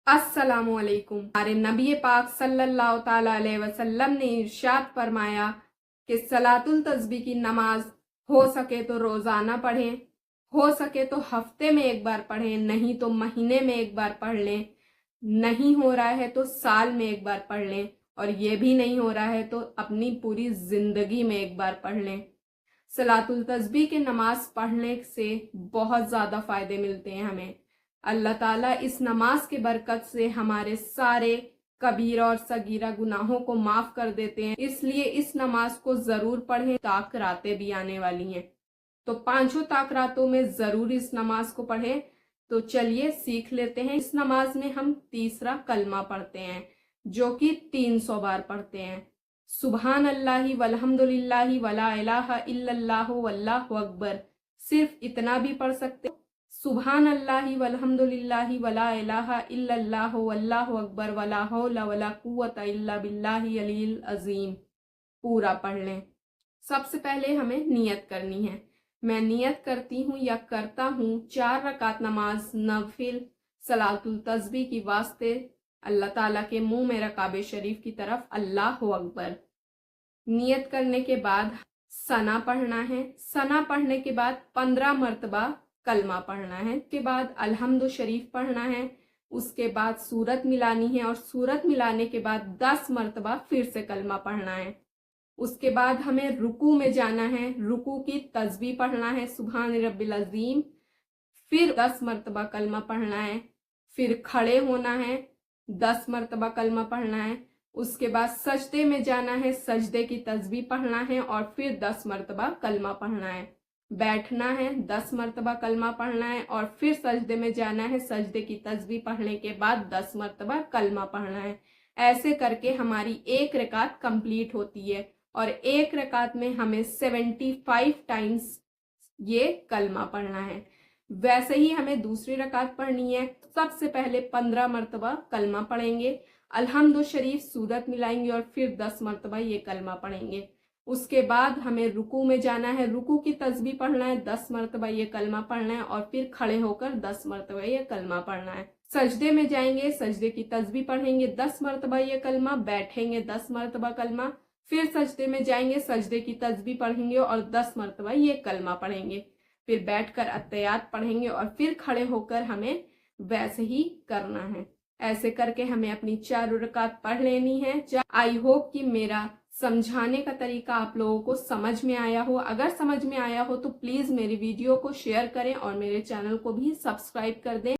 अस्सलामु अलैकुम। हमारे नबी पाक सल्लल्लाहु ताला अलैहि वसल्लम ने इरशाद फरमाया कि सलातुल तस्बीह की नमाज हो सके तो रोज़ाना पढ़ें, हो सके तो हफ्ते में एक बार पढ़ें, नहीं तो महीने में एक बार पढ़ लें, नहीं हो रहा है तो साल में एक बार पढ़ लें, और ये भी नहीं हो रहा है तो अपनी पूरी ज़िंदगी में एक बार पढ़ लें। सलातुल तस्बीह की नमाज पढ़ने से बहुत ज़्यादा फ़ायदे मिलते हैं हमें। अल्लाह ताला इस नमाज के बरकत से हमारे सारे कबीरा और सगीरा गुनाहों को माफ़ कर देते हैं। इसलिए इस नमाज को ज़रूर पढ़ें। ताक रातें भी आने वाली हैं, तो पांचों ताक रातों में ज़रूर इस नमाज को पढ़ें। तो चलिए सीख लेते हैं। इस नमाज में हम तीसरा कलमा पढ़ते हैं, जो कि 300 बार पढ़ते हैं। सुबहान अल्लाहि वल्हम्दुलिल्लाहि वला इलाहा इल्लल्लाहु वल्लाहु अकबर, सिर्फ इतना भी पढ़ सकते। सुबहान अल्लाहि वल्हम्दुलिल्लाहि वला इलाहा इल्लल्लाहु वल्लाहु अकबर वला हौला वला कुव्वता इल्ला बिल्लाहि अलील अजीम पूरा पढ़ लें। सबसे पहले हमें नियत करनी है। मैं नियत करती हूँ या करता हूँ 4 रकात नमाज नफिल सलातुल तस्बीह की वास्ते अल्लाह ताला के मुंह में रकाबे शरीफ की तरफ अल्लाहु अकबर। नियत करने के बाद सना पढ़ना है। सना पढ़ने के बाद 15 मरतबा कलमा पढ़ना है। उसके बाद अलहम्दु शरीफ पढ़ना है। उसके बाद सूरत मिलानी है, और सूरत मिलाने के बाद 10 मरतबा फिर से कलमा पढ़ना है। उसके बाद हमें रुकू में जाना है। रुकू की तस्बीह पढ़ना है, सुभान रब्बिल अजीम, फिर 10 मरतबा कलमा पढ़ना है। फिर खड़े होना है, 10 मरतबा कलमा पढ़ना है। उसके बाद सजदे में जाना है, सजदे की तस्बीह पढ़ना है और फिर 10 मरतबा कलमा पढ़ना है। बैठना है, 10 मरतबा कलमा पढ़ना है और फिर सजदे में जाना है। सजदे की तस्बीह पढ़ने के बाद 10 मरतबा कलमा पढ़ना है। ऐसे करके हमारी एक रकात कंप्लीट होती है, और एक रकात में हमें 75 टाइम्स ये कलमा पढ़ना है। वैसे ही हमें दूसरी रकात पढ़नी है। सबसे पहले 15 मरतबा कलमा पढ़ेंगे, अलहम्दु शरीफ सूरत मिलाएंगे और फिर 10 मरतबा ये कलमा पढ़ेंगे। उसके बाद हमें रुकू में जाना है। रुकू की तस्बीह पढ़ना है, 10 मरतबा ये कलमा पढ़ना है और फिर खड़े होकर 10 मरतबा ये कलमा पढ़ना है। सजदे में जाएंगे, सजदे की तस्बीह पढ़ेंगे, 10 मरतबा ये कलमा, बैठेंगे 10 मरतबा कलमा, फिर सजदे में जाएंगे, सजदे की तस्बीह पढ़ेंगे और 10 मरतबा ये कलमा पढ़ेंगे। फिर बैठकर अत्तहियात पढ़ेंगे और फिर खड़े होकर हमें वैसे ही करना है। ऐसे करके हमें अपनी 4 रकात पढ़ लेनी है। आई होप कि मेरा समझाने का तरीका आप लोगों को समझ में आया हो। अगर समझ में आया हो तो प्लीज़ मेरी वीडियो को शेयर करें और मेरे चैनल को भी सब्सक्राइब कर दें।